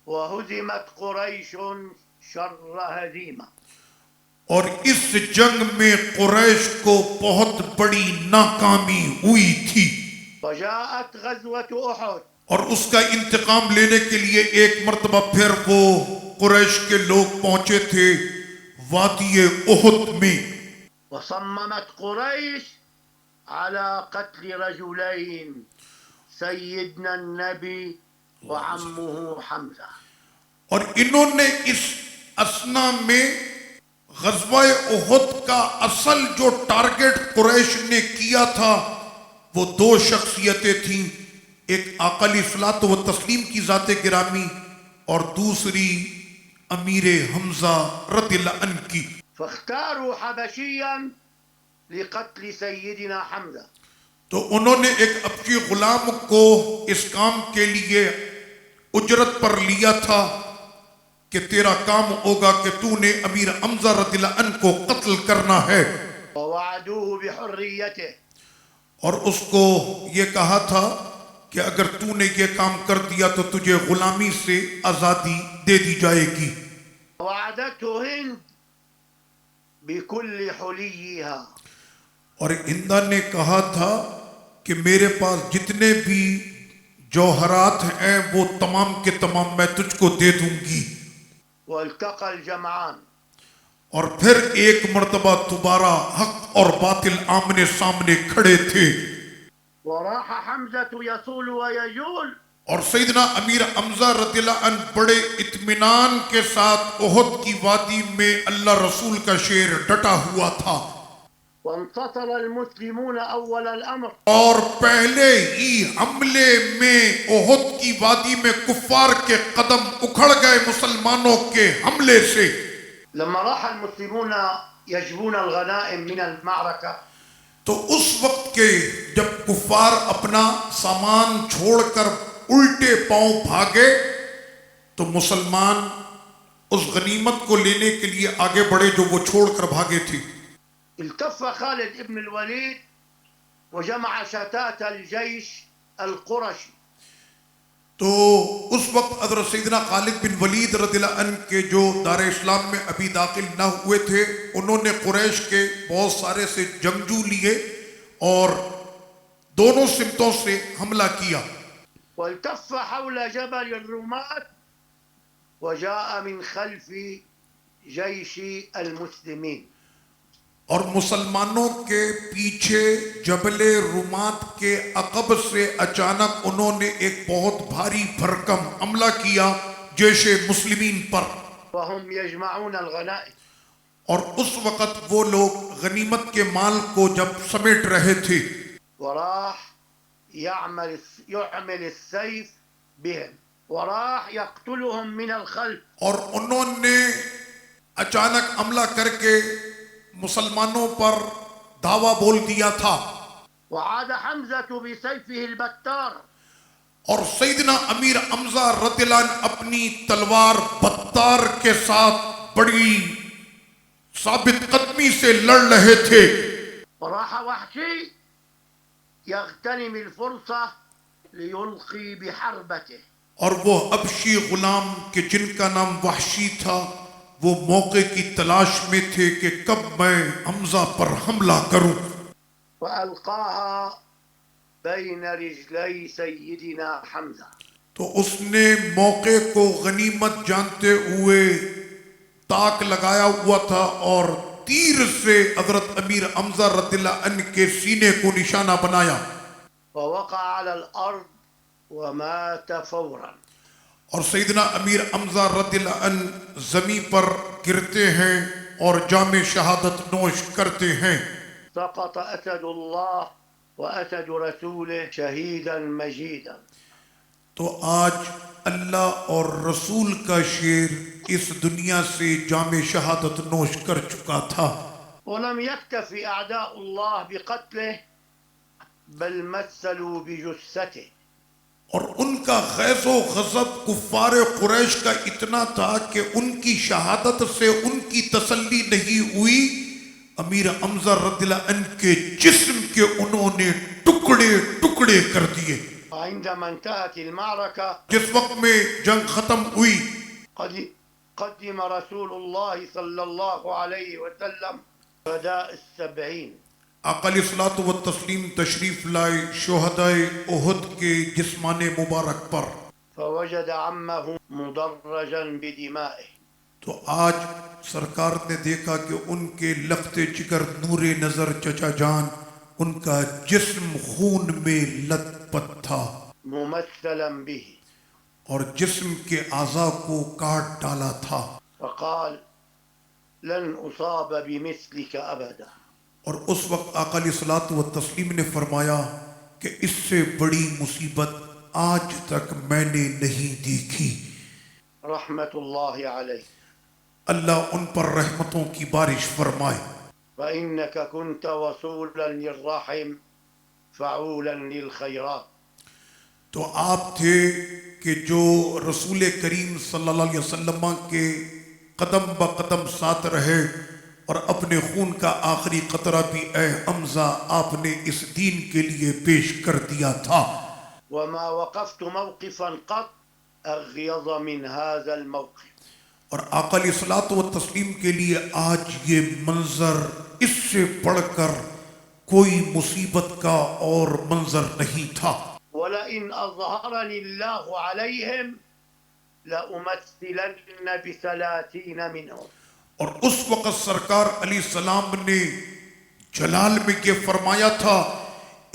وهزمت قريش شر هزيمة. اور اس جنگ میں قریش کو بہت بڑی ناکامی ہوئی تھی. وجاءت غزوة أحد. اور اس کا انتقام لینے کے لیے ایک مرتبہ پھر وہ قریش کے لوگ پہنچے تھے وادی احد میں. وصممت قريش على قتل رجلين سيدنا النبي وعمه حمزة. اور انہوں نے اس اثنا میں غزوہ احد کا اصل جو ٹارگٹ قریش نے کیا تھا وہ دو شخصیتیں تھیں. ایک آقا علیہ الصلوۃ و تسلیم کی ذات گرامی اور دوسری امیر حمزہ رضی اللہ عنہ کی. فاختاروا حبشيا لقتل سيدنا حمزة. تو انہوں نے ایک حبشی غلام کو اس کام کے لیے اجرت پر لیا تھا کہ تیرا کام ہوگا کہ تو نے امیر حمزہ رضی اللہ عنہ کو قتل کرنا ہے. ووعدوه بحريته. اور اس کو یہ کہا تھا کہ اگر تو نے یہ کام کر دیا تو تجھے غلامی سے آزادی دے دی جائے گی. وعدته هند بكل حليها. اور ہندا نے کہا تھا کہ میرے پاس جتنے بھی جوہرات ہیں وہ تمام کے تمام میں تجھ کو دے دوں گی. والتقى الجمعان. اور پھر ایک مرتبہ دوبارہ حق اور باطل آمنے سامنے کھڑے تھے. وراح حمزة يصول ويجول. اور سیدنا امیر حمزہ رضی اللہ عنہ بڑے اطمینان کے ساتھ احد کی وادی میں اللہ رسول کا شیر ڈٹا ہوا تھا. وانتصر المسلمون أول الأمر. اور پہلے ہی حملے میں احد کی وادی میں کفار کے قدم اکھڑ گئے مسلمانوں کے حملے سے. لما راح المسلمون يجبون الغنائم من المعركة تو اس وقت کے جب کفار اپنا سامان چھوڑ کر الٹے پاؤں بھاگے تو مسلمان اس غنیمت کو لینے کے لیے آگے بڑھے جو وہ چھوڑ کر بھاگے تھے. التف خالد ابن الوليد وجمع شتات الجيش القرشي. تو اس وقت حضرت سیدنا خالد بن ولید رضی اللہ عنہ کے جو دار اسلام میں ابھی داخل نہ ہوئے تھے انہوں نے قریش کے بہت سارے سے جنگجو لیے اور دونوں سمتوں سے حملہ کیا. والتف حول جبل الرمات وجاء من خلف جيش المسلمين. اور مسلمانوں کے پیچھے جبل رومات کے عقب سے اچانک انہوں نے ایک بہت بھاری بھرکم حملہ کیا جیش مسلمین پر. وهم يجمعون الغنائم. اور اس وقت وہ لوگ غنیمت کے مال کو جب سمیٹ رہے تھے. وراح يعمل السيف بهم وراح يقتلهم من الخلف. اور انہوں نے اچانک حملہ کر کے مسلمانوں پر دعویٰ بول دیا تھا. وعاد حمزة بسيفه البتار. اور سیدنا امیر حمزہ رضی اللہ عنہ اپنی تلوار بتار کے ساتھ بڑی ثابت قدمی سے لڑ رہے تھے. وراح وحشي يغتنم الفرصة ليلقي بحربته. اور وہ حبشی غلام کہ جن کا نام وحشی تھا وہ موقع کی تلاش میں تھے کہ کب میں حمزہ پر حملہ کروں. وألقاها بين رجلي سيدنا حمزة. تو اس نے موقع کو غنیمت جانتے ہوئے تاک لگایا ہوا تھا اور تیر سے حضرت امیر حمزہ رضی اللہ عنہ کے سینے کو نشانہ بنایا. ووقع على الأرض ومات فورا. اور سیدنا امیر حمزہ رضی اللہ عنہ زمین پر گرتے ہیں اور جام شہادت نوش کرتے ہیں. سقط أسد الله وأسد رسوله شهيدا مجيدا. تو آج اللہ اور رسول کا شیر اس دنیا سے جام شہادت نوش کر چکا تھا. ولم يكتفي أعداء الله بقتله بل مثلوا بجثته. اور ان کا غیظ و غضب کفار قریش کا اتنا تھا کہ ان کی شہادت سے ان کی تسلی نہیں ہوئی، امیر حمزہ رضی اللہ عنہ کے جسم کے انہوں نے ٹکڑے ٹکڑے کر دیے. وعندما انتهت المعركة جس وقت میں جنگ ختم ہوئی قدم رسول الله صلى الله عليه وسلم فداء السبعين. آقا علیہ الصلوۃ والتسلیم تشریف لائے شہدائے احد کے جسمان مبارک پر. فوجد عمه مدرجا بدمائه. تو آج سرکار نے دیکھا کہ ان کے لخت جگر نور نظر چچا جان ان کا جسم خون میں لت پت تھا ممثلا به. اور جسم کے اعضاء کو کاٹ ڈالا تھا. فقال لن أصاب بمثلك أبدا. اور اس وقت آقا علیہ الصلوۃ والتسلیم نے فرمایا کہ اس سے بڑی مصیبت آج تک میں نے نہیں دیکھی. رحمت اللہ علیہ. اللہ ان پر رحمتوں کی بارش فرمائے. فإنك كنت وصولا للرحم فعولا للخيرات. تو آپ تھے کہ جو رسول کریم صلی اللہ علیہ وسلم کے قدم بقدم ساتھ رہے اور اپنے خون کا آخری قطرہ بھی اے حمزہ آپ نے اس دین کے لیے پیش کر دیا تھا. وما وقفت موقفا قط أغيظ من هذا الموقف. اور آقا علیہ الصلوۃ والتسلیم کے لیے آج یہ منظر اس سے بڑھ کر کوئی مصیبت کا اور منظر نہیں تھا. ولئن أظهرني الله عليهم لأمثلن ب30 منهم. اور اس وقت سرکار علیہ السلام نے جلال میں یہ فرمایا تھا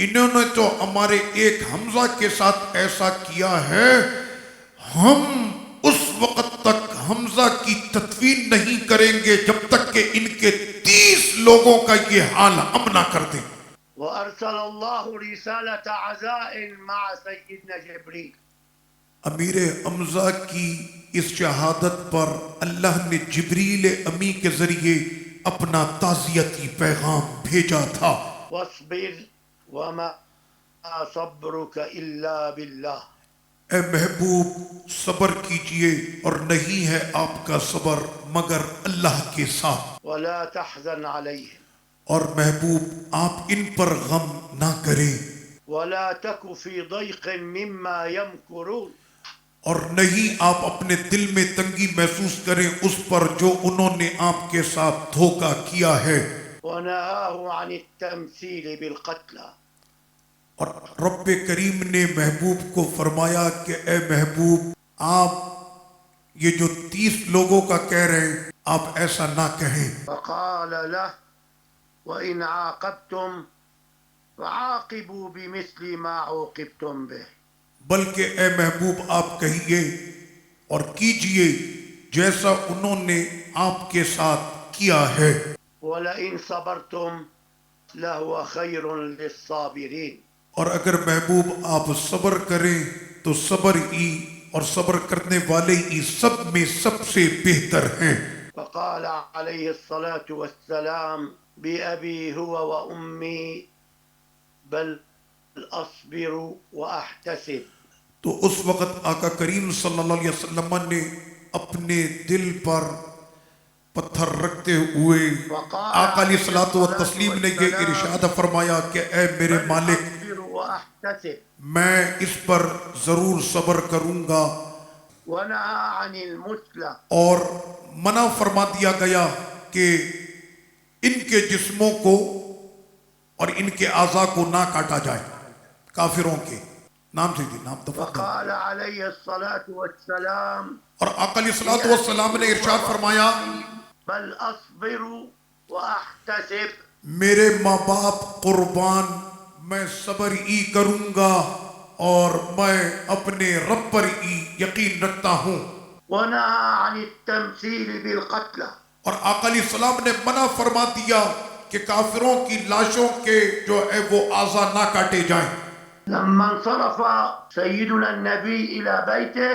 انہوں نے تو ہمارے ایک حمزہ کے ساتھ ایسا کیا ہے، ہم اس وقت تک حمزہ کی تدفین نہیں کریں گے جب تک کہ ان کے 30 لوگوں کا یہ حال ہم نہ کر دیں. وأرسل الله رسالة عزاء مع سيدنا جبريل. امیر حمزہ کی اس شہادت پر اللہ نے جبریل امی کے ذریعے اپنا تعزیتی پیغام بھیجا تھا. واصبر وما صبرك إلا بالله. اے محبوب صبر کیجئے اور نہیں ہے آپ کا صبر مگر اللہ کے ساتھ. ولا تحزن عليهم. اور محبوب آپ ان پر غم نہ کریں ولا تك في ضيق مما يمكرون. اور نہیں آپ اپنے دل میں تنگی محسوس کریں اس پر جو انہوں نے آپ کے ساتھ دھوکہ کیا ہے. ونهاه عن التمثيل بالقتلى. اور رب کریم نے محبوب کو فرمایا کہ اے محبوب آپ یہ جو 30 لوگوں کا کہہ رہے ہیں آپ ایسا نہ کہیں. فقال له وإن عاقبتم فعاقبوا بمثل ما عوقبتم به. بلکہ اے محبوب آپ کہیے اور کیجئے جیسا انہوں نے آپ کے ساتھ کیا ہے. ولئن صبرتم لهو خير للصابرين. اور اگر محبوب آپ صبر کریں تو صبر ہی اور صبر کرنے والے ہی سب میں سب سے بہتر ہیں. فقال عليه الصلاة والسلام بأبي هو وأمي بل أصبر وأحتسب. تو اس وقت آقا کریم صلی اللہ علیہ وسلم نے اپنے دل پر پتھر رکھتے ہوئے آقا علیہ الصلوۃ والتسلیم نے یہ ارشاد فرمایا کہ اے میرے مالک میں اس پر ضرور صبر کروں گا. ونهى عن المثلى. اور منع فرما دیا گیا کہ ان کے جسموں کو اور ان کے اعضاء کو نہ کاٹا جائے. کافروں کے نام سے نام تفضل. وقال عليه الصلاة والسلام اور آقا علیہ الصلوۃ والسلام نے ارشاد فرمایا بل أصبر وأحتسب. میرے ماں باپ قربان میں صبر ہی کروں گا اور میں اپنے رب پر ہی یقین رکھتا ہوں. ونهى عن التمثيل بالقتلى. اور آقا علیہ السلام نے منع فرما دیا کہ کافروں کی لاشوں کے جو ہے وہ اعضا نہ کاٹے جائیں. لما انصرف سيدنا النبي إلى بيته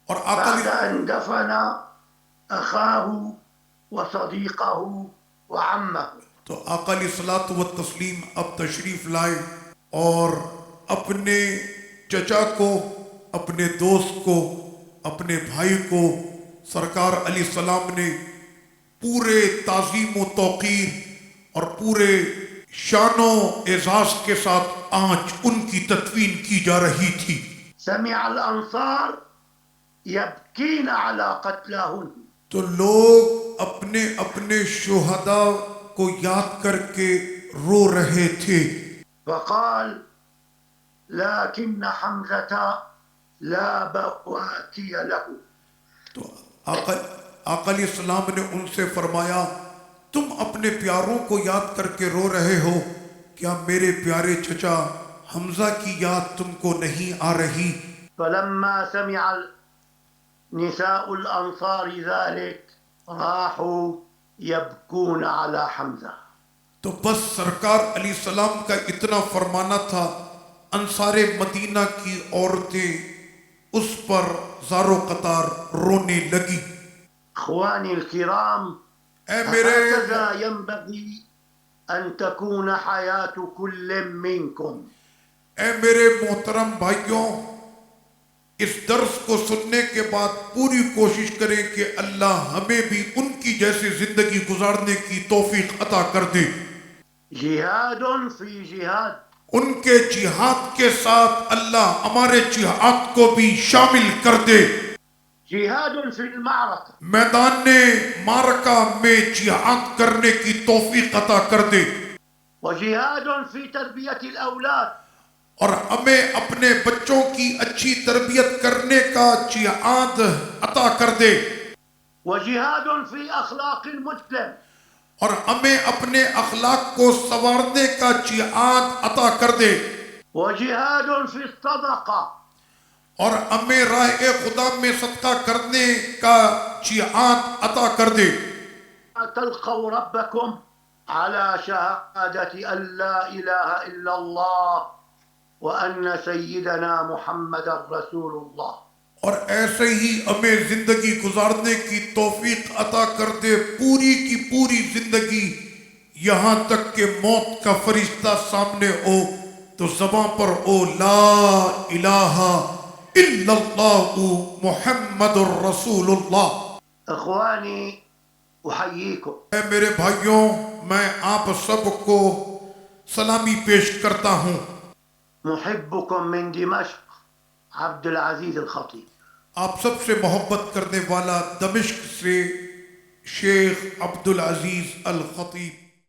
اور بعد أن دفن أخاه وصديقه وعمه، تو آقا علیہ الصلوۃ والتسلیم اب تشریف لائے اور اپنے چچا کو، اپنے دوست کو، اپنے بھائی کو سرکار علیہ السلام نے پورے تعظیم و توقیر اور پورے شان و اعزاز کے ساتھ آج ان کی تدفین کی جا رہی تھی. سمع الأنصار يبكين على قتلاهن، تو لوگ اپنے اپنے شہداء کو یاد کر کے رو رہے تھے. فقال لكن حمزة لا بواتي له. تو آقا علیہ السلام نے ان سے فرمایا تم اپنے پیاروں کو یاد کر کے رو رہے ہو، کیا میرے پیارے چچا حمزہ کی یاد تم کو نہیں آ رہی؟ فلما سمع نساء الأنصار ذلك راحوا يبكون على حمزة. تو بس سرکار علیہ السلام کا اتنا فرمانا تھا، انصار مدینہ کی عورتیں اس پر زار و قطار رونے لگی. اخواني الكرام، اے میرے هكذا ينبغي أن تكون حياة كل منكم. اے میرے محترم بھائیوں، اس درس کو سننے کے بعد پوری کوشش کریں کہ اللہ ہمیں بھی ان کی جیسی زندگی گزارنے کی توفیق عطا کر دے. جهاد في جهاد، ان کے جہاد کے ساتھ اللہ ہمارے جہاد کو بھی شامل کر دے. جهاد في المعركة، میدان معرکہ میں جہاد کرنے کی توفیق عطا کر دے، وجهاد في تربية الأولاد، اور ہمیں اپنے بچوں کی اچھی تربیت کرنے کا جہاد عطا کر دے، وجهاد في أخلاق المسلم، اور ہمیں اپنے اخلاق کو سنوارنے کا جہاد عطا کر دے، وجهاد في الصدقة، اور ہمیں راہ خدا میں صدقہ کرنے کا جہاد عطا کر دے. تلقوا ربكم على شهادة أن لا إله إلا الله وأن سيدنا محمد رسول الله. اور ایسے ہی ہمیں زندگی گزارنے کی توفیق عطا کر دے، پوری کی پوری زندگی، یہاں تک کہ موت کا فرشتہ سامنے ہو تو زباں پر او لا الہ الا اللہ محمد الرسول اللہ. إخواني أحييكم. اے میرے بھائیوں، میں آپ سب کو سلامی پیش کرتا ہوں. محبكم من دمشق عبد العزيز الخطيب. آپ سب سے محبت کرنے والا دمشق سے شیخ عبد العزیز الخطیب.